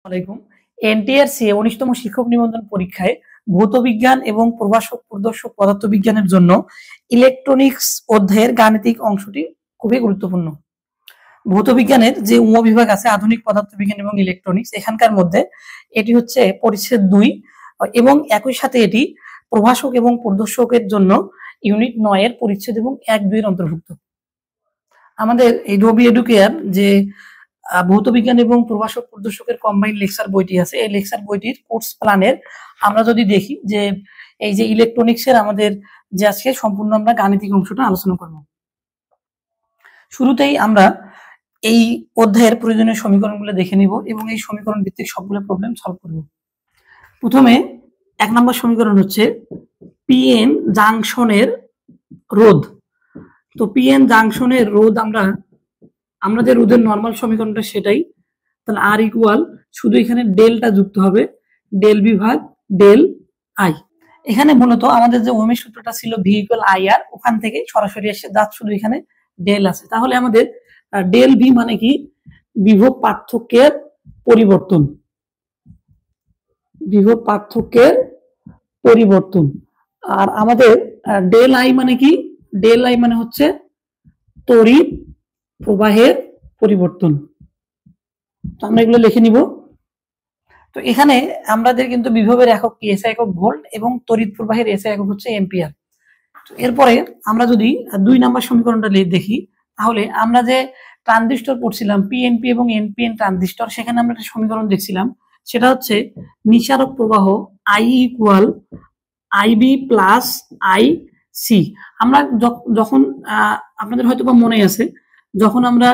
আলাইকুম। এনটিআরসি 19তম শিক্ষক নিবন্ধন পরীক্ষায় ভৌত বিজ্ঞান এবং প্রভাষক প্রদর্শক পদার্থবিজ্ঞানের জন্য ইলেকট্রনিক্স অধ্যায়ের গাণিতিক অংশটি খুবই গুরুত্বপূর্ণ। ভৌত বিজ্ঞানের যে উপবিভাগ আছে আধুনিক পদার্থবিজ্ঞান এবং ইলেকট্রনিক্স, এখানকার মধ্যে এটি হচ্ছে পরিচ্ছেদ 2 এবং একই সাথে এটি প্রভাষক এবং প্রদর্শকের জন্য ইউনিট 9 এর পরিচ্ছেদ এবং 1-2 এর অন্তর্ভুক্ত। আমাদের এই রবি এডুকেয়ার যে ভৌত বিজ্ঞান এবং প্রভাষক প্রদর্শকের কম্বাইন্ড লেকচার বইটি আছে, এই লেকচার বইটির কোর্স প্ল্যানের আমরা যদি দেখি যে এই যে ইলেকট্রনিক্সের আমাদের যে আজকে সম্পূর্ণ আমরা গাণিতিক অংশটা আলোচনা করব। শুরুতেই আমরা এই অধ্যায়ের প্রয়োজনীয় সমীকরণগুলো দেখে নিব এবং এই সমীকরণ ভিত্তিক সবগুলো প্রবলেম সলভ করব। প্রথমে 1 নম্বর সমীকরণ হচ্ছে পিএন জাংশনের রোধ। তো পিএন জাংশনের রোধ আমরা যে রোধের নরমাল সমীকরণটা সেটাই, তাহলে আর ইকুয়াল শুধু এখানে ডেলটা যুক্ত হবে, ডেল বি ভাগ ডেল আই। এখানে মূলত আমাদের যে ওহমের সূত্রটা ছিল ভি ইকুয়াল আই আর, ওখান থেকে সরাসরি এসে যাচ্ছে, শুধু এখানে ডেল আছে। তাহলে আমাদের ডেল ভি মানে কি? বিভব পার্থক্যের পরিবর্তন, বিভব পার্থক্যের পরিবর্তন। আর আমাদের ডেল আই মানে কি? ডেল আই মানে হচ্ছে তড়িৎ প্রবাহের পরিবর্তন। তো আমরা এগুলো লিখে নিব। তো এখানে আমাদের কিন্তু বিভবের একক কি? এসআই একক ভোল্ট এবং তড়িৎ প্রবাহের এসআই একক হচ্ছে এম্পিয়ার। তো এরপরে আমরা যদি 2 নম্বর সমীকরণটা দেখি, তাহলে আমরা যে ট্রানজিস্টর পড়ছিলাম পিএনপি এবং এনপিএন ট্রানজিস্টর, সেখানে আমরা একটা সমীকরণ দেখছিলাম, সেটা হচ্ছে নিঃসারক প্রবাহ I equal IB plus I C. আমরা যখন আপনাদের হয়তো বা মনে আছে, যখন আমরা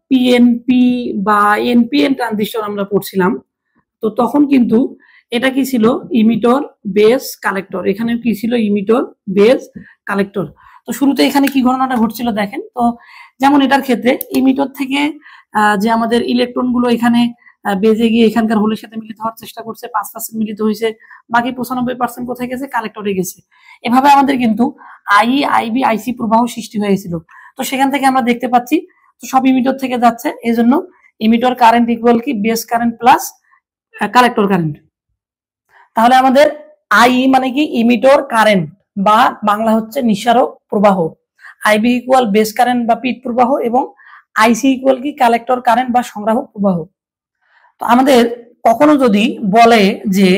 পিএনপি বা এনপিএন ট্রানজিস্টর আমরা পড়ছিলাম, তো তখন কিন্তু এটা কি ছিল? Emitter base collector. এখানে কি ছিল? Emitter base collector. তো শুরুতে এখানে কি ঘটনাটা ঘটছিল দেখেন তো। যেমন এটার ক্ষেত্রে ইমিটর থেকে যে আমাদের ইলেকট্রন গুলো এখানে বেজে গিয়ে এখানকার হোলের সাথে মিলিত হওয়ার চেষ্টা করছে, 5% মিলিত হয়েছে, বাকি 95% কোথায় গেছে? কালেক্টরে গেছে। এভাবে আমাদের কিন্তু আই আইবি আইসি প্রবাহ সৃষ্টি হয়েছিল। তো সেখান থেকে আমরা দেখতে পাচ্ছি তো সব ইমিটর থেকে যাচ্ছে, এই জন্য ইমিটর কারেন্ট ইকুয়াল কি? Base current plus collector current. তাহলে আমাদের আই মানে কি? ইমিটর কারেন্ট বা বাংলা হচ্ছে নিঃসারক প্রবাহ। আইবি ইকুয়াল বেস কারেন্ট বা পিট প্রবাহ এবং আইসি ইকুয়াল কি? কালেক্টর কারেন্ট বা সংগ্রাহক প্রবাহ। তো আমাদের কখনো যদি বলে যে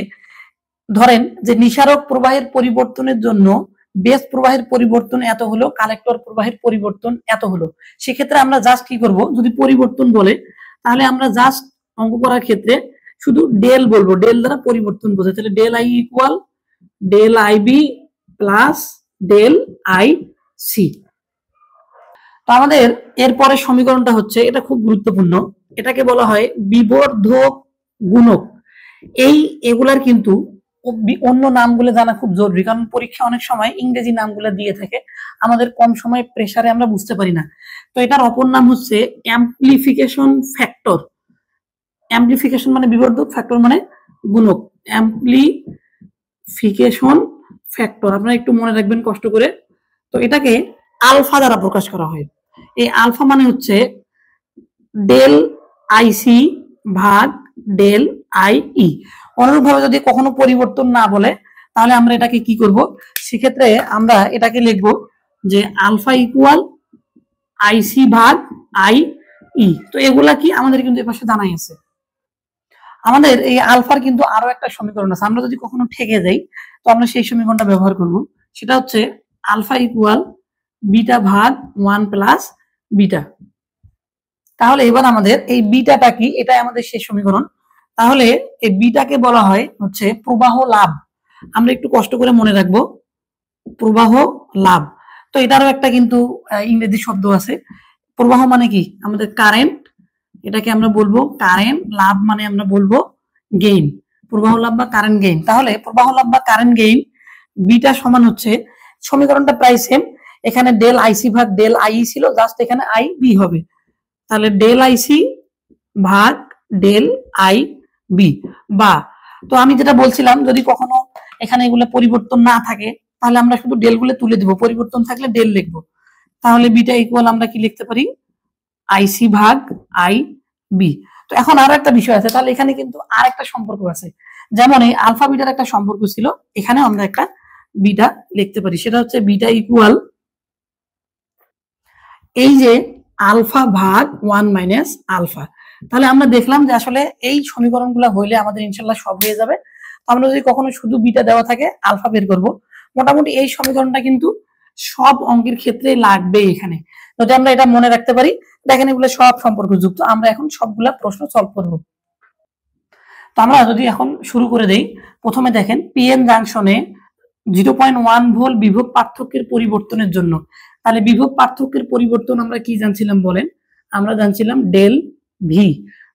ধরেন যে নিঃসারক প্রবাহের পরিবর্তনের জন্য বেস প্রবাহের পরিবর্তন এত হলো, কালেক্টর প্রবাহের পরিবর্তন এত হলো, সেক্ষেত্রে আমরা জাস্ট কি করব? যদি পরিবর্তন বলে, তাহলে আমরা জাস্ট অঙ্ক করার ক্ষেত্রে শুধু ডেল বলবো, ডেল দ্বারা পরিবর্তন বোঝায়। তাহলে del I equal del IB plus del I C. তো আমাদের এরপরে সমীকরণটা হচ্ছে, এটা খুব গুরুত্বপূর্ণ, এটাকে বলা হয় বিবর্ধক গুণক। এগুলার কিন্তু অন্য নামগুলো জানা খুব জরুরি, কারণ পরীক্ষা অনেক সময় ইংরেজি নামগুলো দিয়ে থাকে, আমাদের কম সময় প্রেসারে আমরা বুঝতে পারি না। তো এটার অপর নাম হচ্ছে অ্যাম্পলিফিকেশন ফ্যাক্টর। অ্যাম্পলিফিকেশন মানে বিবর্ধক, ফ্যাক্টর মানে গুণক। অ্যাম্পলিফিকেশন ফ্যাক্টর আপনারা একটু মনে রাখবেন কষ্ট করে। তো এটাকে আলফা দ্বারা প্রকাশ করা হয়। এই আলফা মানে হচ্ছে ডেল আইসি ভাগ ডেল আই ই। অনুরূপভাবে যদি কখনো পরিবর্তন না বলে, তাহলে আমরা এটাকে কি করব? সেক্ষেত্রে আমরা এটাকে লিখব যে আলফা ইকুয়াল আইসি ভাগ আই ই। তো এগুলা কি আমাদের কিন্তু এর পাশে জানাই আছে। আমাদের এই আলফার কিন্তু আরো একটা সমীকরণ আছে, আমরা যদি কখনো ঠেকে যাই তো আমরা সেই সমীকরণটা ব্যবহার করব। সেটা হচ্ছে আলফা ইকুয়াল বিটা ভাগ 1 প্লাস বিটা। তাহলে এবার আমাদের এই বিটাটা কি? এটাই আমাদের শেষ সমীকরণ। তাহলে এই বিটাকে বলা হয় হচ্ছে প্রবাহ লাভ। আমরা একটু কষ্ট করে মনে রাখবো, প্রবাহ লাভ। তো এটারও একটা কিন্তু ইংরেজি শব্দ আছে। প্রবাহ মানে কি? আমাদের কারেন্ট, এটাকে আমরা বলবো কারেন্ট, লাভ মানে আমরা বলবো গেইন। প্রবাহ লাভ বা কারেন্ট গেইন। তাহলে প্রবাহ লাভ বা কারেন্ট গেইন বিটা সমান হচ্ছে, সমীকরণটা প্রায় সেম, এখানে ডেল আইসি ভাগ ডেল আই ছিল, জাস্ট এখানে আই বি হবে। তাহলে ডেল আইসি ভাগ ডেল আই বি। বা তো আমি যেটা বলছিলাম, যদি কখনো এখানে এগুলো পরিবর্তন না থাকে, তাহলে আমরা শুধু ডেল গুলো তুলে দিব, পরিবর্তন থাকলে ডেল লিখবো। তাহলে বিটা ইকুয়াল আমরা কি লিখতে পারি? আইসি ভাগ আই বি। তো তো এখন আরো একটা বিষয় আছে, তাহলে এখানে কিন্তু আর একটা সম্পর্ক আছে, যেমন এই আলফা বিটার একটা সম্পর্ক ছিল, এখানে আমরা একটা বিটা লিখতে পারি, সেটা হচ্ছে বিটা ইকুয়াল এই যে আলফা ভাগ 1 মাইনাস আলফা। তাহলে আমরা দেখলাম যে আসলে এই সমীকরণগুলো হইলে আমাদের ইনশাল্লাহ সব হয়ে যাবে। আমরা যদি কখনো শুধু বিটা দেওয়া থাকে আলফা বের করব, মোটামুটি এই সমীকরণটা কিন্তু সব অঙ্কের ক্ষেত্রে লাগবে এখানে। যদি আমরা এটা মনে রাখতে পারি, দেখেন এগুলো সব সম্পর্কযুক্ত, আমরা এখন সবগুলা প্রশ্ন সলভ করব। তো আমরা যদি এখন শুরু করে দেই, প্রথমে দেখেন পিএন জাংশনে 0.1 ভোল্ট বিভব পার্থক্যের পরিবর্তনের জন্য, তাহলে বিভব পার্থক্যের পরিবর্তন আমরা কি জানছিলাম বলেন, আমরা জানছিলাম ডেল ভি।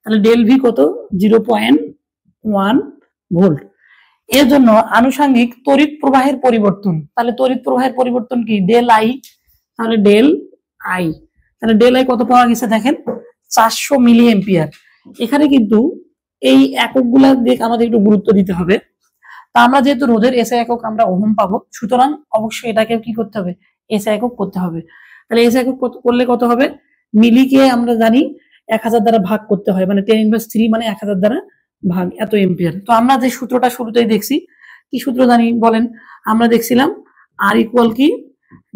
তাহলে ডেল ভি কত, 0.1 ভোল্ট। এর জন্য আনুষঙ্গিক তড়িৎ প্রবাহের পরিবর্তন, তাহলে তড়িৎ প্রবাহের পরিবর্তন কি, ডেল আই। তাহলে ডেল আই, তাহলে ডেল আই কত পাওয়া গেছে দেখেন, 400 মিলি এম্পিয়ার। এখানে কিন্তু এই এককগুলা দিকে আমাদের একটু গুরুত্ব দিতে হবে। তা আমরা যেহেতু রোধের এসআই একক আমরা ওহম পাবো, সুতরাং অবশ্যই এটাকে কি করতে হবে, এসআই একক করতে হবে। তাহলে এসআই একক করলে কত হবে, মিলিকে আমরা জানি 1000 দ্বারা ভাগ করতে হয়, মানে 10⁻³ মানে 1000 দ্বারা ভাগ এত এম্পিয়ার। তো আমরা যে সূত্রটা শুরুতেই দেখছি, কি সূত্র জানি বলেন, আমরা দেখছিলাম আর ইকুয়াল কি,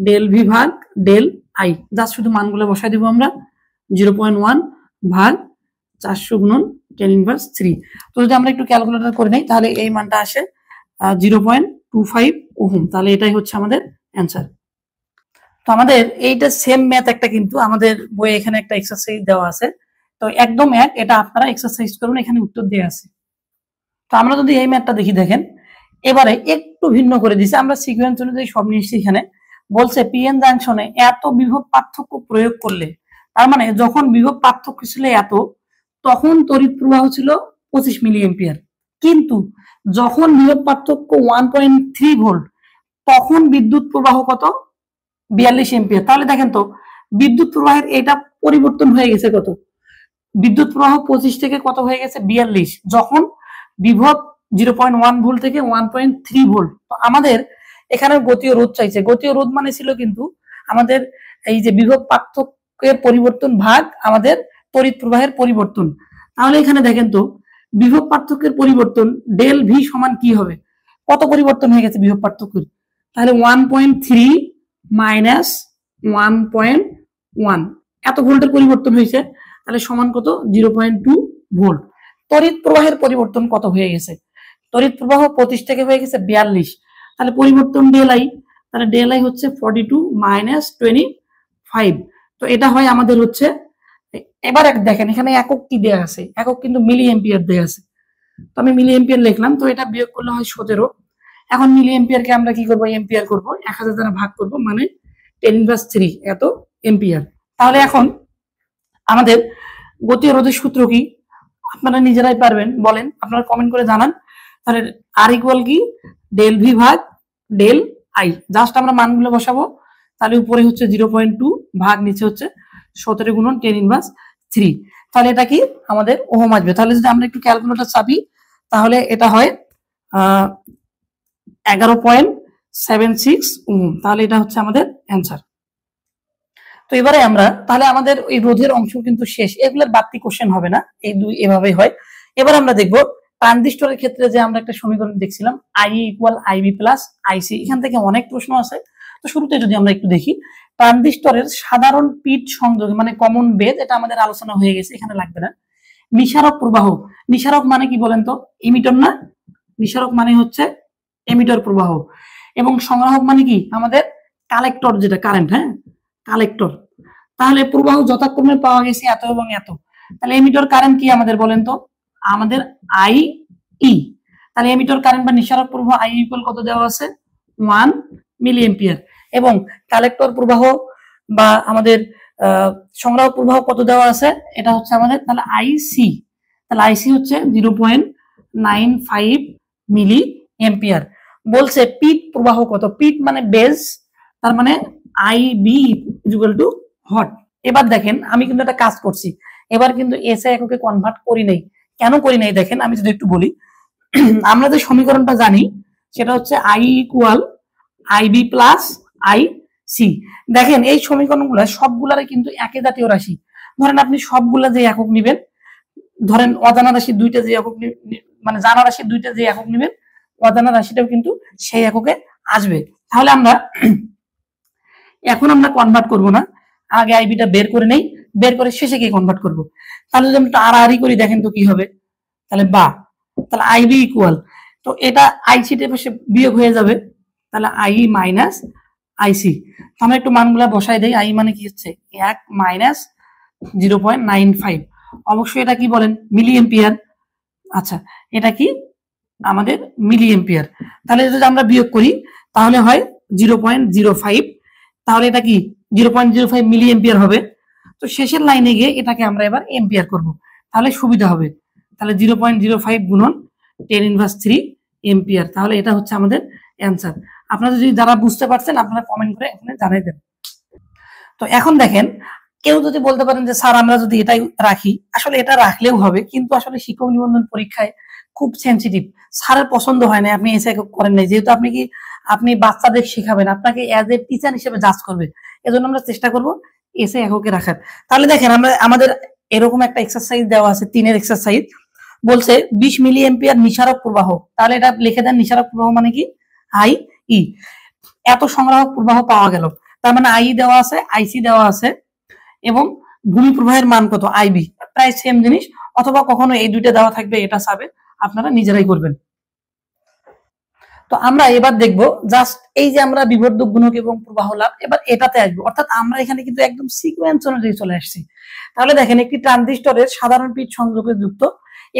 ডেল ভি ভাগ ডেল আই, জাস্ট শুধু মানগুলো বসাই দিব আমরা, 0.1 ভাগ 400 গুণন 10⁻³। তো যদি আমরা একটু ক্যালকুলেটর করে নেই, তাহলে এই মানটা আসে 0.25 ওহম। তাহলে এটাই হচ্ছে আমাদের অ্যান্সার। তো আমাদের এইটা সেম ম্যাথ একটা কিন্তু আমাদের বইয়ে এখানে একটা এক্সারসাইজ দেওয়া আছে, তো একদম এক, এটা আপনারা এক্সারসাইজ করুন, এখানে উত্তর দেওয়া আছে। তো আমরা যদি এই ম্যাথটা দেখি, দেখেন এবারে একটু ভিন্ন করে দিছে, আমরা সিকোয়েন্স অনুযায়ী সব নিয়ে এসেছি। এখানে বলছে পিএন জাংশনে এত বিভব পার্থক্য প্রয়োগ করলে, তার মানে যখন বিভব পার্থক্য ছিল এত, তখন তড়িৎ প্রবাহ ছিল 25 মিলি এম্পিয়ার, কিন্তু যখন বিভব পার্থক্য 1.3 ভোল্ট, তখন বিদ্যুৎ প্রবাহ কত, 42 এম্পিয়ার। তাহলে দেখেন তো বিদ্যুৎ প্রবাহের এটা পরিবর্তন হয়ে গেছে কত, বিদ্যুৎ প্রবাহ 25 থেকে কত হয়ে গেছে 42, যখন বিভব 0.1 ভোল্ট থেকে 1.3 ভোল্ট। তো আমাদের এখানে গতীয় রোধ চাইছে, গতীয় রোধ মানে ছিল কিন্তু আমাদের এই যে বিভব পার্থক্যের পরিবর্তন ভাগ আমাদের তড়িৎ প্রবাহের পরিবর্তন। তাহলে এখানে দেখেন তো বিভব পার্থক্যের পরিবর্তন ডেল ভি সমান কি হবে, কত পরিবর্তন হয়ে গেছে বিভব পার্থক্যের, তাহলে 1.3 মাইনাস 1.1 এত ভোল্টের পরিবর্তন হয়েছে, তাহলে সমান কত, 0.2 ভোল্ট। তড়িৎ প্রবাহের পরিবর্তন কত হয়ে গেছে, তড়িৎ প্রবাহ 25 থেকে হয়ে গেছে 42, তাহলে পরিবর্তন ডেল আই, তাহলে ডেল আই হচ্ছে 42 মাইনাস 25। তো এটা হয় আমাদের হচ্ছে, এবার দেখেন এখানে একক কি দেয়া আছে, একক কিন্তু মিলি এম্পিয়ার দেয়া আছে, তো আমি মিলি এম্পিয়ার লিখলাম, তো এটা বিয়োগ করলে হয় 17। এখন মিলি এম্পিয়ারকে আমরা কি করবো, এম্পিয়ার করব, 1000 দ্বারা ভাগ করব, মানে 10⁻³ এত এম্পিয়ার। তাহলে এখন আমাদের গতীয় রোধের সূত্র কি, আপনারা নিজেরাই পারবেন, বলেন, আপনারা কমেন্ট করে জানান। তাহলে আর ইকুয়াল কি, ডেল ভি ভাগ ডেল আই, জাস্ট আমরা মানগুলো বসাবো, তাহলে উপরে হচ্ছে 0.2 ভাগ নিচে হচ্ছে 17 গুণন 10⁻³। তাহলে এটা কি আমাদের ওহম আসবে। তাহলে যদি আমরা একটু ক্যালকুলেটর চাপি, তাহলে এটা হয় 11.76 ওহম। তাহলে এটা হচ্ছে আমাদের অ্যান্সার। তো এবারে আমরা তাহলে আমাদের এই রোধের অংশ কিন্তু শেষ, এগুলোর বাড়তি কোশ্চেন হবে না, এই দুই এভাবেই হয়। এবার আমরা দেখব ট্রানজিস্টরের ক্ষেত্রে যে আমরা একটা সমীকরণ দেখছিলাম, I equal IB plus IC, এখান থেকে অনেক প্রশ্ন আছে। তো শুরুতে যদি আমরা একটু দেখি, ট্রানজিস্টরের সাধারণ পিট সংযোগ মানে কমন বেজ, এটা আমাদের আলোচনা হয়ে গেছে, এখানে লাগবে না। নিসারক প্রবাহ, নিসারক মানে কি বলেন তো, ইমিটর না, নিসারক মানে হচ্ছে এমিটর প্রবাহ, এবং সংগ্রাহক মানে কি আমাদের কালেক্টর, যেটা কারেন্ট, হ্যাঁ কালেক্টর। তাহলে প্রবাহ যথাক্রমে পাওয়া গেছে এত এবং এত, তাহলে এমিটর কারেন্ট কি আমাদের বলেন তো, আমাদের আই ই। তাহলে এমিটর কারেন্ট বা নিসারক প্রবাহ আই ইকুয়াল কত দেওয়া আছে, 1 মিলি এম্পিয়ার, এবং কালেক্টর প্রবাহ বা আমাদের সংগ্রাহক প্রবাহ কত দেওয়া আছে, এটা হচ্ছে আমাদের তাহলে আইসি, তাহলে আইসি হচ্ছে 0.95 মিলি এম্পিয়ার। বলছে পিট প্রবাহ কত, পিট মানে বেজ, তার মানে আইবি ইকুয়াল টু হট। এবার দেখেন আমি কিন্তু একটা কাজ করছি, এবার কিন্তু এসআই এককে কনভার্ট করি নাই, কেন করি নাই দেখেন, আমি যদি একটু বলি, আমরা যে সমীকরণটা জানি সেটা হচ্ছে I equal IB plus I C. দেখেন এই সমীকরণগুলো সবগুলারে কিন্তু একই জাতীয় রাশি, ধরেন আপনি সবগুলা যে একক নিবেন, ধরেন অজানা রাশি দুইটা যে একক মানে জানা রাশি দুইটা যে একক নেবেন, অজানা রাশিটাও কিন্তু সেই এককে আসবে। তাহলে আমরা এখন আমরা কনভার্ট করব না, আগে আইবিটা বের করে নেই, বের করে শেষে গিয়ে কনভার্ট করব। তাহলে যদি আমরা আড়াআড়ি করি দেখেন তো কি হবে, তাহলে তাহলে আইবি ইকুয়াল, তো এটা আইসিতে পাশে বিয়োগ হয়ে যাবে, তাহলে আই মাইনাস আইসি। আমরা একটু মানগুলা বসাই দেই। আই মানে কি হচ্ছে 1 মাইনাস 0.95, অবশ্যই এটা কি বলেন মিলি এম্পিয়ার। আচ্ছা, এটা কি আমাদের মিলি এম্পিয়ার। তাহলে যদি আমরা বিয়োগ করি তাহলে হয় 0.05, তাহলে এটা কি 0.05 মিলি এম্পিয়ার হবে। তো শেষের লাইনে গিয়ে এটাকে আমরা এবার এম্পিয়ার করব, তাহলে সুবিধা হবে। তাহলে 0.05 গুণন 10⁻³ এম্পিয়ার, তাহলে এটা হচ্ছে আমাদের অ্যান্সার। আপনারা যদি যারা বুঝতে পারছেন আপনারা কমেন্ট করে এখানে জানাই দেন। তো এখন দেখেন, কেউ যদি বলতে পারেন যে স্যার আমরা যদি এটাই রাখি, আসলে এটা রাখলেও হবে, কিন্তু আসলে শিক্ষক নিবন্ধন পরীক্ষায় খুব সেন্সিটিভ, স্যারের পছন্দ হয় না আপনি এসে করেন নাই, যেহেতু আপনি বাচ্চাদের শেখাবেন, আপনাকে অ্যাজ এ টিচার হিসেবে জাজ করবে, এজন্য আমরা চেষ্টা করব এসে এককে রাখার। তাহলে দেখেন আমাদের এরকম একটা এক্সারসাইজ দেওয়া আছে, 3-এর এক্সারসাইজ, বলছে 20 মিলি এম্পিয়ার নিসারক প্রবাহ, তাহলে এটা লিখে দেন নিসারক প্রবাহ মানে কি আই ই। এত সংগ্রাহক প্রবাহ পাওয়া গেল, তার মানে আই দেওয়া আছে, আইসি দেওয়া আছে, এবং ভূমি প্রবাহের মান কত আইবি, প্রায় সেম জিনিস, অথবা কখনো এই দুইটা দেওয়া থাকবে, এটা চাবে আপনারা নিজেরাই করবেন। তো আমরা এবার দেখব জাস্ট এই যে আমরা বিবর্ধক গুণক এবং প্রবাহ লাভ, এবার এটাতে আসবো, অর্থাৎ আমরা এখানে কিন্তু একদম সিকোয়েন্স অনুযায়ী চলে আসছি। তাহলে দেখেন, একটি ট্রানজিস্টরের সাধারণ পিট সংযোগে যুক্ত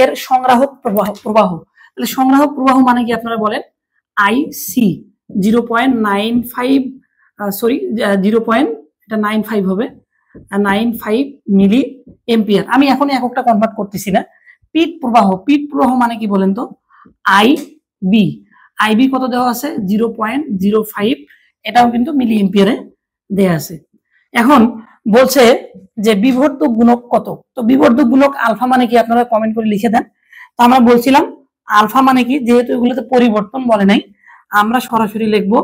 এর সংগ্রাহক প্রবাহ, তাহলে সংগ্রাহক প্রবাহ মানে কি আপনারা বলেন আইসি 0.95, সরি 0.95 হবে 95 মিলি এম্পিয়ার। আমি এখন এককটা কনভার্ট করতেছি না। পিট প্রবাহ মানে কি বলেন তো আইবি, আইবি কত দেওয়া আছে 0.05, এটাও কিন্তু মিলি এম্পিয়ারে দেয়া আছে। এখন বলছে যে বিবর্ধক গুণক কত, তো বিবর্ধক গুণক আলফা মানে কি আপনারা কমেন্ট করে লিখে দেন। তো আমরা বলছিলাম আলফা মানে কি, যেহেতু এগুলোতে পরিবর্তন বলে নাই, আমরা সরাসরি লিখবো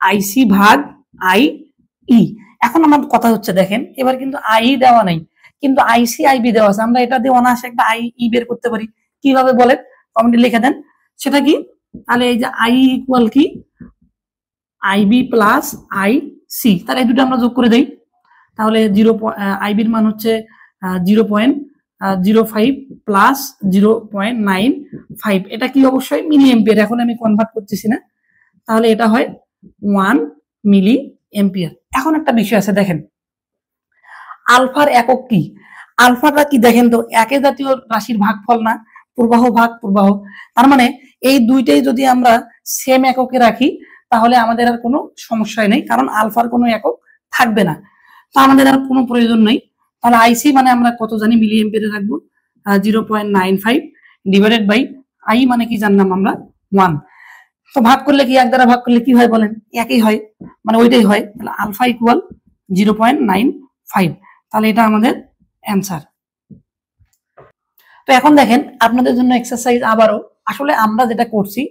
আইসি ভাগ আই ই। এখন আমার কথা হচ্ছে দেখেন, এবার কিন্তু আই দেওয়া নাই, কিন্তু আইসি আইবি দেওয়া আছে, আমরা এটা দিয়ে অনায়াসে একটা আই ই বের করতে পারি। কিভাবে বলেন কমেন্টে লিখে দেন, সেটা কি? তাহলে এই যে আই ইকুয়াল কি আইবি প্লাস আই সি, তাহলে এই দুটো আমরা যোগ করে দেই, তাহলে আইবির মান হচ্ছে 0.05 প্লাস 0.95, এটা কি অবশ্যই মিলি এম্পিয়ার, এখন আমি কনভার্ট করতেছি না, তাহলে এটা হয় 1 মিলি এম্পিয়ার। এখন একটা বিষয় আছে দেখেন, আলফার একক কি, আলফাটা কি দেখেন তো একই জাতীয় রাশির ভাগফল না, প্রবাহ ভাগ প্রবাহ, তার মানে এই দুইটাই যদি আমরা সেম এককে রাখি তাহলে আমাদের আর কোনো সমস্যাই নেই, কারণ আলফার কোনো একক থাকবে না, তো আমাদের আর কোনো প্রয়োজন নেই। তাহলে আইসি মানে আমরা কত জানি মিলি এম্পিয়ারে রাখবো 0.95 ডিভাইডেড বাই আই মানে কি জানলাম আমরা 1, তো ভাগ করলে কি, এক দ্বারা ভাগ করলে কি হয় বলেন, একই হয়, মানে ওইটাই হয়, তাহলে আলফা ইকুয়াল 0.95, তাহলে এটা আমাদের অ্যান্সার। তো এখন দেখেন আপনাদের জন্য এক্সারসাইজ আবারও, আসলে আমরা যেটা করছি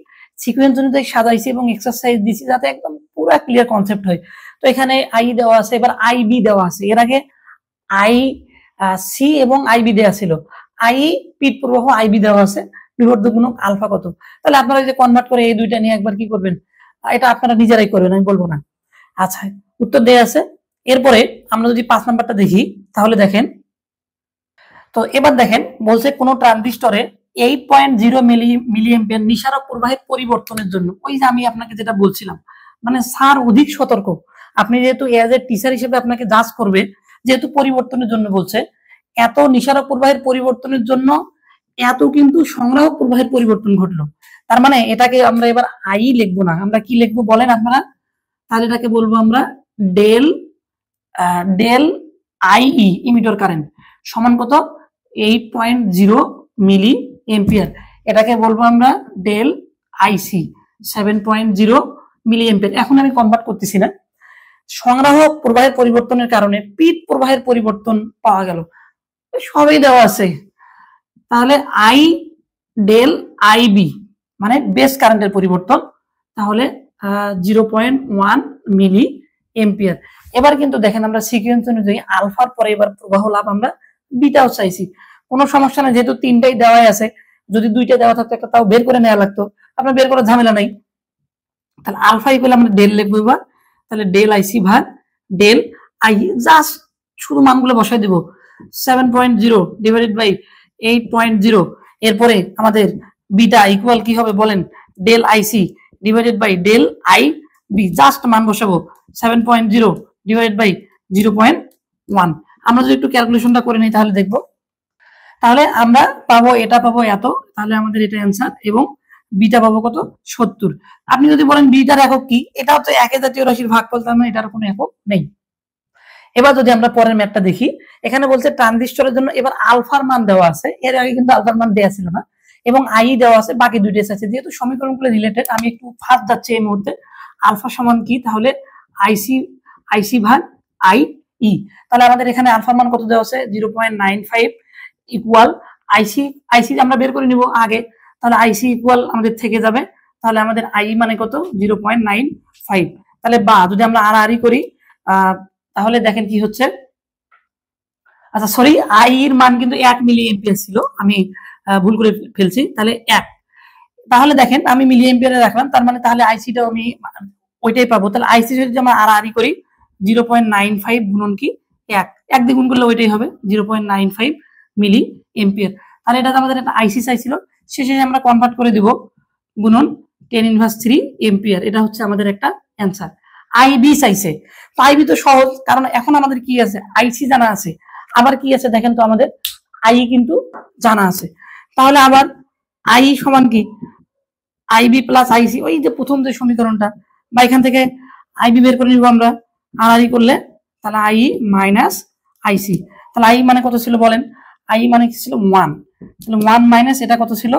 সিকোয়েন্স অনুযায়ী সাজাইছি এবং এক্সারসাইজ দিছি যাতে একদম পুরো ক্লিয়ার কনসেপ্ট হয়। তো এখানে আই দেওয়া আছে, এবার আইবি দেওয়া আছে, এর আগে আই সি এবং আইবি দেওয়া ছিল, আই পিট প্রবাহ আইবি দেওয়া আছে, বিবর্ধক গুণক আলফা কত, তাহলে আপনারা যে কনভার্ট করে এই দুইটা নিয়ে একবার কি করবেন, এটা আপনারা নিজেরাই করবেন, আমি বলবো না। আচ্ছা, উত্তর দেয়া আছে। এরপরে আমরা যদি 5 নাম্বারটা দেখি, তাহলে দেখেন, তো এবার দেখেন বলছে কোন ট্রানজিস্টরে 8.0 মিলি এম্পিয়ার নিসারক প্রবাহের পরিবর্তনের জন্য, ওই যে আমি আপনাকে যেটা বলছিলাম, মানে স্যার অধিক সতর্ক, আপনি যেহেতু এজ এ টিচার হিসেবে আপনাকে জাজ করবে, যেহেতু পরিবর্তনের জন্য বলছে, এত নিসারক প্রবাহের পরিবর্তনের জন্য এত কিন্তু সংগ্রাহক প্রবাহের পরিবর্তন ঘটলো, তার মানে এটাকে আমরা এবার আই লিখবো না, আমরা কি লিখবো বলেন আপনারা, তাহলে এটাকে বলবো আমরা ডেল আইই ইমিটর কারেন্ট সমান কত 8.0 মিলি এম্পিয়ার, এটাকে বলবো আমরা ডেল আইসি 7.0 মিলি এম্পিয়ার। এখন আমি কনভার্ট করতেছি না, সংগ্রাহক প্রবাহের পরিবর্তনের কারণে পিট প্রবাহের পরিবর্তন পাওয়া গেল, সবই দেওয়া আছে, তাহলে আই ডেল আইবি মানে বেস কারেন্টের পরিবর্তন, তাহলে 0.1 মিলি এম্পিয়ার। এবার কিন্তু দেখেন আমরা সিকোয়েন্স অনুযায়ী আলফার পরে এবার প্রবাহ লাভ আমরা বিটাও চাইছি, কোনো সমস্যা না, যেহেতু তিনটাই দেওয়াই আছে, যদি দুইটা দেওয়া থাকতো একটা তাও বের করে নেওয়া লাগতো, আপনার বের করার ঝামেলা নাই। তাহলে আলফা ইকুয়াল আমরা ডেল লিখবো এবার, তাহলে ডেল আইসি ভাগ ডেল আই, জাস্ট শুধু মানগুলো বসাই দেবো, 7.0 ডিভাইডেড বাই 8.0, এরপরে আমাদের বিটা ইকুয়াল কি হবে বলেন, del IC divided by del I B, just মান বসাবো 7.0 ডিভাইডেড বাই 0.1। আমরা যদি একটু ক্যালকুলেশনটা করে নিই তাহলে দেখবো, তাহলে আমরা পাবো এটা পাবো এত, তাহলে আমাদের এটা অ্যান্সার, এবং বিটা পাবো কত 70। আপনি যদি বলেন বিটার একক কি, এটা হচ্ছে একে জাতীয় রাশির ভাগফল, তার মানে এটার কোনো একক নেই। এবার যদি আমরা পরের ম্যাথটা দেখি, এখানে বলছে ট্রানজিস্টরের জন্য এবার আলফার মান দেওয়া আছে, এর আগে কিন্তু আলফার মান দেওয়া ছিল না, এবং আই দেওয়া আছে, বাকি দুইটা আছে। যেহেতু সমীকরণগুলো রিলেটেড, আমি একটু ফার্স্ট যাচ্ছি এই মুহূর্তে। আলফা সমান কি, তাহলে আইসি আইসি ভাগ আই ই, তাহলে আমাদের এখানে আলফার মান কত দেওয়া আছে 0.95 ইকুয়াল আইসি, আইসি আমরা বের করে নিব আগে, তাহলে আইসি ইকুয়াল আমাদের থেকে যাবে, তাহলে আমাদের আই মানে কত 0.95। তাহলে বা যদি আমরা আর করি তাহলে দেখেন কি হচ্ছে, আচ্ছা সরি, আই এর মান কিন্তু 1 মিলি এম্পিয়ার ছিল, আমি ভুল করে ফেলছি, তাহলে 1, তাহলে দেখেন আমি মিলি এম্পিয়ারে রাখলাম, তার মানে তাহলে আইসিটাও আমি ওইটাই পাবো। তাহলে আইসি যদি আমরা আর করি 0.95 গুণন কি 1 দিয়ে গুণ করলে ওইটাই হবে 0.95 মিলি এম্পিয়ার। তাহলে এটা আমাদের একটা আইসি চাইছিল, শেষে আমরা কনভার্ট করে দিব গুণন 10⁻³ এম্পিয়ার, এটা হচ্ছে আমাদের একটা অ্যান্সার। আইবি চাইছে, তো আইবি তো সহজ, কারণ এখন আমাদের কি আছে, আইসি জানা আছে, আবার কি আছে দেখেন তো, আমাদের আই কিন্তু জানা আছে, তাহলে আবার আই সমান কি আইবি প্লাস আইসি, ওই যে প্রথম যে সমীকরণটা, বা এখান থেকে আইবি বের করে নিব আমরা, আর করলে তাহলে আই মাইনাস আইসি, তাহলে আই মানে কত ছিল বলেন, আই মানে কি ছিল 1, তাহলে 1 মাইনাস এটা কত ছিল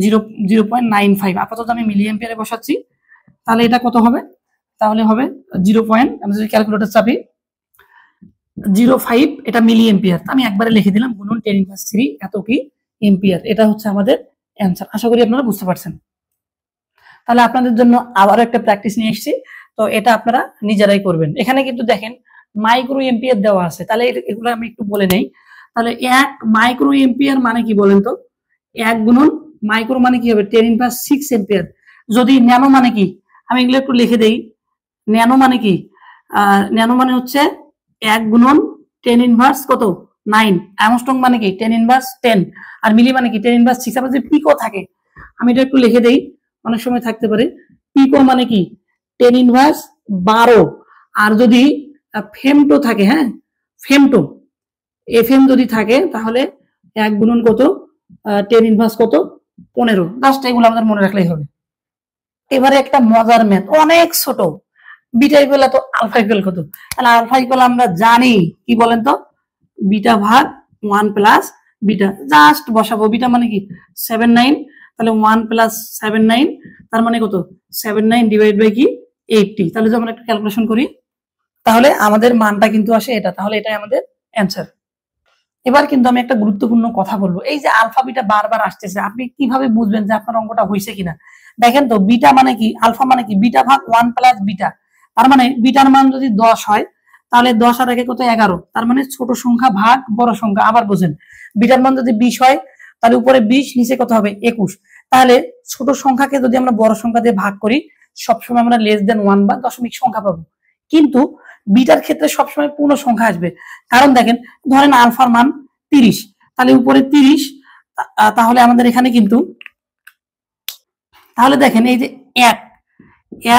0.95, আপাতত আমি মিলি এম্পিয়ারে বসাচ্ছি, তাহলে এটা কত হবে, তাহলে হবে 0. আমি যদি ক্যালকুলেটর চাপি 0.5, এটা মিলি এম্পিয়ার, আমি একবারে লিখে দিলাম গুণন 10⁻³ এত কি এম্পিয়ার, এটা হচ্ছে আমাদের অ্যান্সার। আশা করি আপনারা বুঝতে পারছেন। তাহলে আপনাদের জন্য আবারও একটা প্র্যাকটিস নিয়ে এসেছি, তো এটা আপনারা নিজেরাই করবেন। এখানে কিন্তু দেখেন মাইক্রো এম্পিয়ার দেওয়া আছে, তাহলে এগুলো আমি একটু বলে নেই। তাহলে 1 মাইক্রো এম্পিয়ার মানে কি বলেন তো, 1 গুণন মাইক্রো মানে কি হবে 10⁻6 এম্পিয়ার। যদি ন্যানো মানে কি, আমি এগুলো একটু লিখে দেই, ন্যানো মানে কি, ন্যানো মানে হচ্ছে 1 গুণন 10⁻9 কত 9, অ্যাংস্ট্রম মানে কি 10⁻10, আর মিলি মানে কি 10⁻6। আবার যদি পিকো থাকে, আমি এটা একটু লিখে দেই, অনেক সময় থাকতে পারে, পিকো মানে কি 10⁻12, আর যদি ফেমটো থাকে, হ্যাঁ ফেমটো এফএম যদি থাকে, তাহলে 1 গুণন কত 10⁻ কত 15, জাস্ট এগুলো আমাদের মনে রাখলেই হবে। এবারে একটা মজার ম্যাথ, অনেক ছোট, বিটা ইকুয়াল তো আলফা ইকুয়াল কত, তাহলে আলফা ইকুয়াল আমরা জানি কি বলেন তো, বিটা ভাগ 1 প্লাস বিটা, জাস্ট বসাবো, বিটা মানে কি 79, তাহলে 1 প্লাস 79, তার মানে কত 79 ডিভাইড বাই কি 80। তাহলে যদি আমরা একটা ক্যালকুলেশন করি, তাহলে আমাদের মানটা কিন্তু আসে এটা, তাহলে এটাই আমাদের অ্যান্সার। এবার কিন্তু আমি একটা গুরুত্বপূর্ণ কথা বলবো, এই যে আলফা বিটা বারবার আসতেছে, আপনি কিভাবে বুঝবেন যে আপনার অঙ্কটা হয়েছে কিনা, দেখেন তো বিটা মানে কি, আলফা মানে কি বিটা ভাগ 1 প্লাস বিটা, তার মানে বিটার মান যদি 10 হয়, তাহলে 10 আর একে কত 11, তার মানে ছোট সংখ্যা ভাগ বড় সংখ্যা। আবার বোঝেন, বিটার মান যদি 20 হয়, তাহলে উপরে 20 নিচে কত হবে 21, তাহলে ছোট সংখ্যাকে যদি আমরা বড় সংখ্যা দিয়ে ভাগ করি, সবসময় আমরা লেস দেন 1 বা দশমিক সংখ্যা পাবো। কিন্তু বিটার ক্ষেত্রে সবসময় পূর্ণ সংখ্যা আসবে, কারণ দেখেন ধরেন আলফার মান 30, তাহলে উপরে 30, তাহলে আমাদের এখানে কিন্তু, তাহলে দেখেন এই যে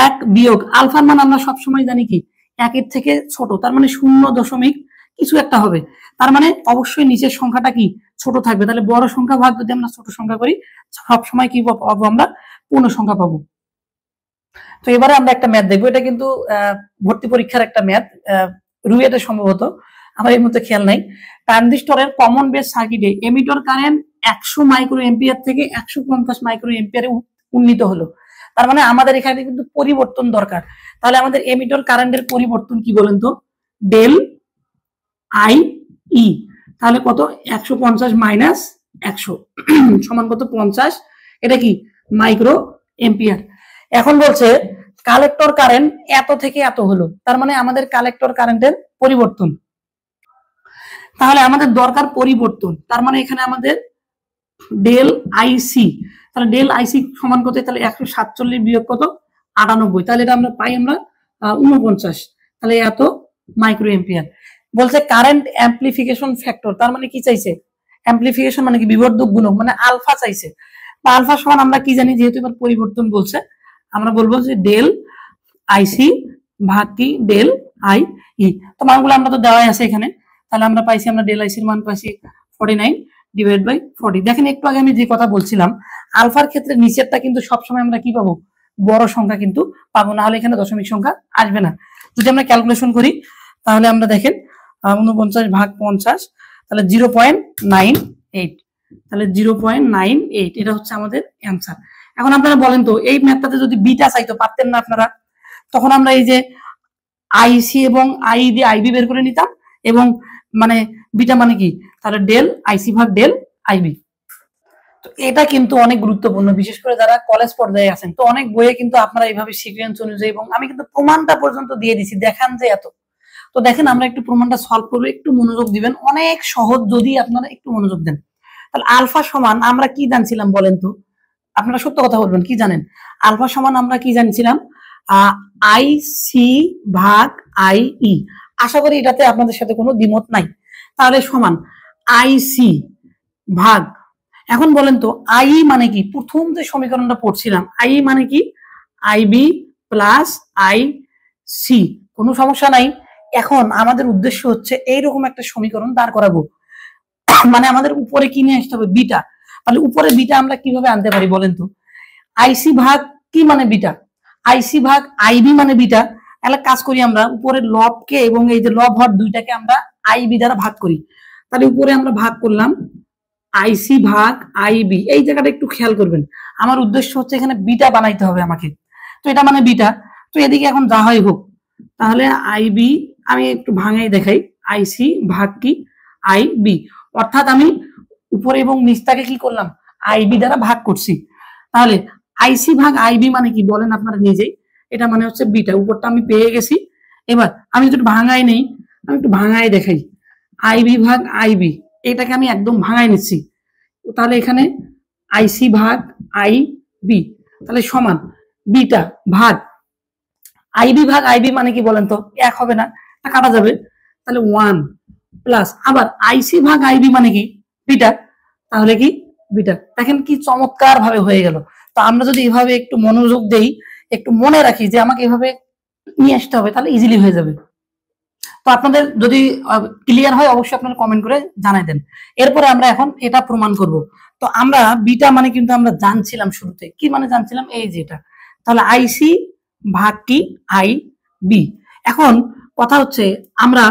1 বিয়োগ আলফার মান আমরা সবসময় জানি কি 1 এর থেকে ছোট, তার মানে 0 কিছু একটা হবে, তার মানে অবশ্যই নিচের সংখ্যাটা কি ছোট থাকবে। তাহলে বড় সংখ্যা ভাগ যদি আমরা ছোট সংখ্যা করি, সবসময় কি পাবো আমরা পূর্ণ সংখ্যা পাবো। তো এবারে আমরা একটা ম্যাথ দেখবো, এটা কিন্তু ভর্তি পরীক্ষার একটা ম্যাথ, রুয়েটে সম্ভবত, আমার এই মুহূর্তে খেয়াল নাই। ট্রানজিস্টরের কমন বেস সার্কিটে এমিটর কারেন্ট 100 মাইক্রো এম্পিয়ার থেকে 150 মাইক্রো এম্পিয়ারে উন্নীত হলো, তার মানে আমাদের এখানে কিন্তু পরিবর্তন দরকার। তাহলে আমাদের এমিটর কারেন্টের পরিবর্তন কি বলেন তো, ডেল আই ই, তাহলে কত 150 মাইনাস 100 সমান কত 50, এটা কি মাইক্রো এম্পিয়ার। এখন বলছে কালেক্টর কারেন্ট এত থেকে এত হলো, তার মানে আমাদের কালেক্টর কারেন্টের পরিবর্তন, তাহলে আমাদের দরকার পরিবর্তন, তার মানে এখানে আমাদের ডেল আইসি, তাহলে ডেল আইসি সমান কত, তাহলে 147 বিয়োগ কত 98, তাহলে এটা আমরা পাই আমরা 49, তাহলে এত মাইক্রো এম্পিয়ার। বলছে কারেন্ট অ্যাম্পলিফিকেশন ফ্যাক্টর, তার মানে কি চাইছে, অ্যাম্পলিফিকেশন মানে কি বিবর্ধক গুণক, মানে আলফা চাইছে। বা আলফা সমান আমরা কি জানি, যেহেতু এবার পরিবর্তন বলছে আমরা বলবো যে ডেল আইসি ভাগ কি ডেল আই ই। তো মানগুলো আমরা তো দেওয়াই আছে এখানে, তাহলে আমরা পাইছি, আমরা ডেল আইসির মান পাইছি 49 ডিভাইড বাই 40। দেখেন একটু আগে আমি যে কথা বলছিলাম, আলফার ক্ষেত্রে নিচেরটা কিন্তু সবসময় আমরা কি পাবো, বড় সংখ্যা কিন্তু পাবো, না হলে এখানে দশমিক সংখ্যা আসবে না। যদি আমরা ক্যালকুলেশন করি তাহলে আমরা দেখেন 49 ভাগ 50, তাহলে 0.98, তাহলে 0.98, এটা হচ্ছে আমাদের অ্যান্সার। এখন আপনারা বলেন তো, এই ম্যাথটাতে যদি বিটা চাইতো পারতেন না আপনারা? তখন আমরা এই যে আইসি এবং আই দিয়ে আইবি বের করে নিতাম, এবং মানে বিটা মানে কি, তাহলে ডেল আইসি ভাগ ডেল আইবি। তো এটা কিন্তু অনেক গুরুত্বপূর্ণ, বিশেষ করে যারা কলেজ পর্যায়ে আছেন। তো অনেক বইয়ে কিন্তু আপনারা এইভাবে সিকোয়েন্স অনুযায়ী, এবং আমি কিন্তু প্রমাণটা পর্যন্ত দিয়ে দিছি, দেখান যে এত। তো দেখেন আমরা একটু প্রমাণটা সলভ করবো, একটু মনোযোগ দিবেন, অনেক সহজ যদি আপনারা একটু মনোযোগ দেন। তাহলে আলফা সমান আমরা কি জানছিলাম বলেন তো, আপনারা সত্য কথা বলবেন, কি জানেন? আলফা সমান আমরা কি জানছিলাম, আই সি ভাগ আই ই। আশা করি এটাতে আপনাদের সাথে কোনো দ্বিমত নাই। তাহলে সমান আই সি ভাগ, এখন বলেন তো আই মানে কি, প্রথম যে সমীকরণটা পড়ছিলাম আই মানে কি, আইবি প্লাস আই সি, কোনো সমস্যা নাই। এখন আমাদের উদ্দেশ্য হচ্ছে এইরকম একটা সমীকরণ দাঁড় করাবো, মানে আমাদের উপরে কি নিয়ে আসতে হবে, বিটা। তাহলে উপরে বিটা আমরা কিভাবে আনতে পারি বলেন তো, আইসি ভাগ কি মানে বিটা, আইসি ভাগ আইবি মানে বিটা। তাহলে কাজ করি আমরা, উপরের লবকে এবং এই যে লব হর দুইটাকে আমরা আইবি দ্বারা ভাগ করি। তাহলে উপরে আমরা ভাগ করলাম আইসি ভাগ আইবি, এই জায়গাটা একটু খেয়াল করবেন, আমার উদ্দেশ্য হচ্ছে এখানে বিটা বানাইতে হবে আমাকে। তো এটা মানে বিটা, তো এদিকে এখন যা হয় হোক, তাহলে আইবি আমি একটু ভাঙাই দেখাই, আইসি ভাগ কি আইবি, অর্থাৎ আমি উপরে এবং নিচটাকে কি করলাম, আইবি দ্বারা ভাগ করছি। তাহলে আইসি ভাগ আইবি মানে কি বলেন আপনারা নিজেই, এটা মানে হচ্ছে বিটা, উপরটা আমি পেয়ে গেছি। এবার আমি একটু ভাঙাই নেই, আমি একটু ভাঙাই দেখাই, আইবি ভাগ আইবি, এটাকে আমি একদম ভাঙাই নিচ্ছি। তাহলে এখানে আইসি ভাগ আই বি, তাহলে সমান বিটা ভাগ আইবি ভাগ আইবি মানে কি বলেন তো, এক হবে না, কাটা যাবে, তাহলে 1 প্লাস আবার আইসি ভাগ আইবি মানে কি বিটা, তাহলে কি বিটা। দেখেন কি চমৎকার ভাবে হয়ে গেল। তো আমরা যদি এভাবে একটু মনোযোগ দেই, একটু মনে রাখি যে আমাকে এভাবে নিয়ে আসতে হবে, তাহলে ইজিলি হয়ে যাবে। তো আপনাদের যদি ক্লিয়ার হয় অবশ্যই আপনারা কমেন্ট করে জানাই দেন। এরপরে আমরা এখন এটা প্রমাণ করব। তো আমরা বিটা মানে কিন্তু আমরা জানছিলাম শুরুতে, কি মানে জানছিলাম, এই যে এটা, তাহলে আইসি ভাগ কি আই বি। এখন কথা হচ্ছে আমরা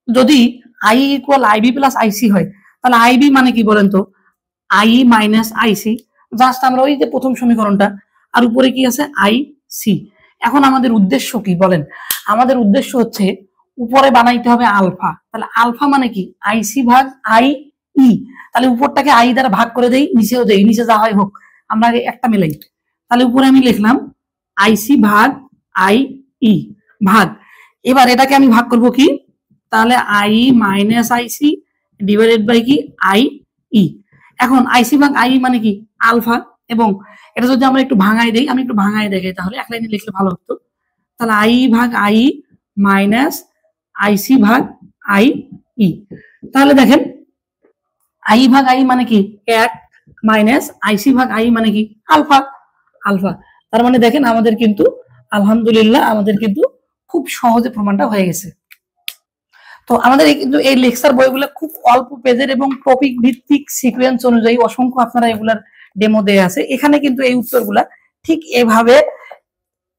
যদি I equal IB plus IC হয়, তাহলে আইবি মানে কি বলেন তো, আই মাইনাস আইসি, জাস্ট আমরা ওই যে প্রথম সমীকরণটা, আর উপরে কি আছে আই সি। এখন আমাদের উদ্দেশ্য কি বলেন, আমাদের উদ্দেশ্য হচ্ছে উপরে বানাইতে হবে আলফা, তাহলে আলফা মানে কি আইসি ভাগ আই ই, তাহলে উপরটাকে আই দ্বারা ভাগ করে দেই, নিচেও দেই, নিচে যা হয় হোক, আমরা আগে একটা মিলাই। তাহলে উপরে আমি লিখলাম আইসি ভাগ আই ই ভাগ, এবার এটাকে আমি ভাগ করব কি, তাহলে I minus IC divided by কি আই ই। এখন আইসি ভাগ আই মানে কি আলফা, এবং এটা যদি আমরা একটু ভাঙাই দেই, আমি একটু ভাঙাই দেখাই, তাহলে এক লাইনে লিখলে ভালো হতো। তাহলে আই ভাগ আই মাইনাস আইসি ভাগ আই ই, তাহলে দেখেন আই ভাগ আই মানে কি এক, মাইনাস আইসি ভাগ আই মানে কি আলফা, আলফা। তার মানে দেখেন আমাদের কিন্তু আলহামদুলিল্লাহ আমাদের কিন্তু খুব সহজে প্রমাণটা হয়ে গেছে। তো আমাদের কিন্তু এই লেকচার বইগুলো খুব অল্প পেজের এবং টপিক ভিত্তিক সিকোয়েন্স অনুযায়ী অসংখ্য আপনারা এগুলার ডেমো দেয়া আছে, এখানে কিন্তু এই উত্তরগুলা ঠিক এভাবে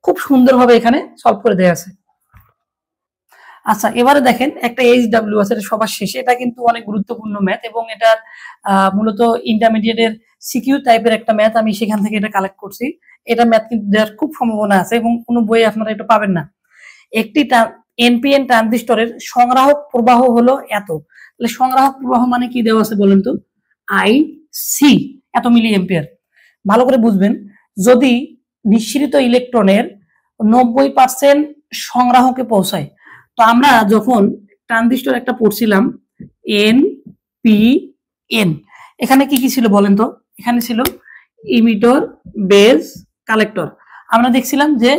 খুব সুন্দরভাবে এখানে সলভ করে দেয়া আছে। আচ্ছা এবারে দেখেন একটা এইচডব্লিউ আছে, এটা সবার শেষে, এটা কিন্তু অনেক গুরুত্বপূর্ণ ম্যাথ, এবং এটা মূলত ইন্টারমিডিয়েটের সিকিউ টাইপের একটা ম্যাথ, আমি সেখান থেকে এটা কালেক্ট করছি। এটা ম্যাথ কিন্তু দেওয়ার খুব সম্ভাবনা আছে, এবং কোনো বইয়ে আপনারা এটা পাবেন না। একটি এনপিএন ট্রানজিস্টরের সংগ্রাহক প্রবাহ হলো এত, তাহলে সংগ্রাহক প্রবাহ মানে কি দেওয়া আছে বলেন তো, আই সি এত মিলি এম্পিয়ার। ভালো করে বুঝবেন, যদি নিঃসৃত ইলেকট্রনের 90% সংগ্রাহকে পৌঁছায়, তো আমরা যখন ট্রানজিস্টর একটা পড়ছিলাম এন পি এন। এখানে কি কি ছিল বলেন তো? এখানে ছিল ইমিটর, বেজ, কালেক্টর। আমরা দেখছিলাম যে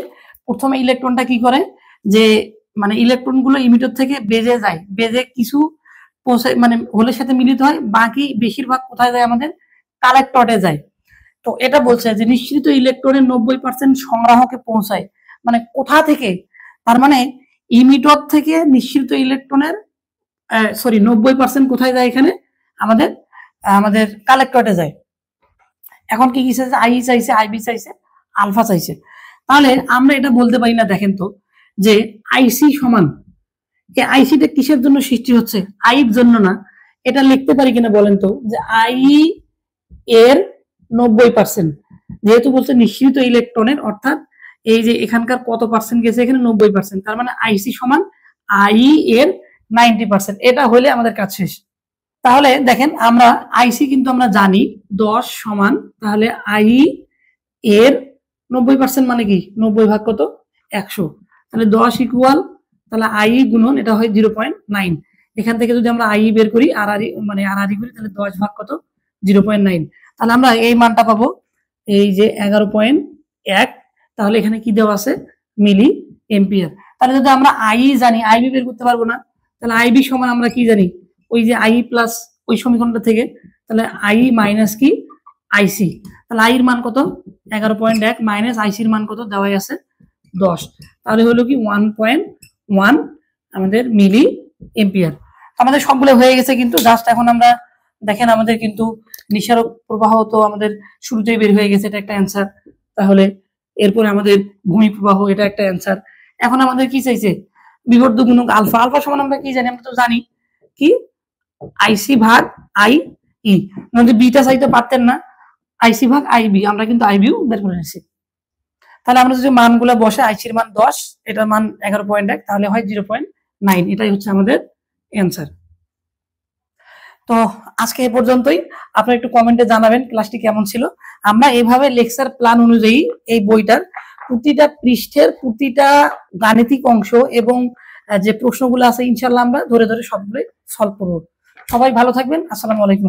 প্রথমে ইলেকট্রনটা কি করে, যে মানে ইলেকট্রন গুলো ইমিটর থেকে বেজে যায়, বেজে কিছু মানে হোলের সাথে মিলিত হয়, বাকি বেশিরভাগ কোথায় যায়? আমাদের কালেক্টরে যায়। তো এটা বলছে যে নিঃসৃত ইলেকট্রনের 90% সংগ্রাহকে পৌঁছায়। মানে কোথা থেকে? তার মানে ইমিটর থেকে নিঃসৃত ইলেকট্রনের 90% কোথায় যায়? এখানে আমাদের আমাদের কালেক্টরে যায়। এখন কি চাইছে? আই চাইছে, আইবি চাইছে, আলফা চাইছে। তাহলে আমরা এটা বলতে পারি না, দেখেন তো, যে আইসি সমান, এই আইসিটা কিসের জন্য সৃষ্টি হচ্ছে? আইর জন্য না। এটা লিখতে পারি কিনা বলেন তো, যে আই এর 90%, যেহেতু বলছে নিঃসৃত ইলেকট্রনের, অর্থাৎ এই যে এখানকার কত পার্সেন্ট গেছে? এখানে 90%, তার মানে আইসি সমান আই এর 90%। এটা হলে আমাদের কাজ শেষ। তাহলে দেখেন, আমরা আইসি কিন্তু আমরা জানি 10 সমান, তাহলে আই এর 90% মানে কি? 90 ভাগ কত? 100। তাহলে 10 ইকুয়াল, তাহলে আই গুণন এটা হয় 0.9। এখান থেকে যদি আমরা আই বের করি, আর মানে আর করি, তাহলে 10 ভাগ কত? 0.9। তাহলে আমরা এই মানটা পাবো, এই যে 11.1। তাহলে এখানে কি দেওয়া আছে? Milli ampere. তাহলে যদি আমরা আই জানি, আইবি বের করতে পারবো না। তাহলে আইবি সমান আমরা কি জানি? ওই যে আই প্লাস ওই সমীকরণটা থেকে, তাহলে আই মাইনাস কি? আইসি। তাহলে আই এর মান কত? 11.1 মাইনাস আইসির মান কত? দেওয়াই আছে 10। তাহলে হলো কি 1.1 আমাদের মিলি এম্পিয়ার। আমাদের সবগুলো হয়ে গেছে, কিন্তু জাস্ট এখন আমরা দেখেন আমাদের কিন্তু নিঃসারক প্রবাহ তো আমাদের শুরুতেই বের হয়ে গেছে, এটা একটা অ্যান্সার। তাহলে এরপরে আমাদের ভূমি প্রবাহ, এটা একটা অ্যান্সার। এখন আমাদের কি চাইছে? বিবর্ধ গুণক আলফা। আলফা সমান আমরা কি জানি? আমরা তো জানি কি? আইসি ভাগ আই ই। যদি বিটা চাইতে পারতেন না, আইসি ভাগ আইবি, আমরা কিন্তু আইবিও বের করে নিয়েছি। তাহলে আমরা যদি মানগুলো বসে, আইসির মান 10, এটার মান 11.1, তাহলে হয় 0.9। এটাই হচ্ছে আমাদের অ্যান্সার। তো আজকে এই পর্যন্তই। আপনারা একটু কমেন্টে জানাবেন ক্লাসটি কেমন ছিল। আমরা এইভাবে লেকচার প্ল্যান অনুযায়ী এই বইটার প্রতিটা পৃষ্ঠের প্রতিটা গাণিতিক অংশ এবং যে প্রশ্নগুলো আছে, ইনশাল্লাহ আমরা ধরে ধরে সবগুলোই সলভ করবো। সবাই ভালো থাকবেন। আসসালামু আলাইকুম।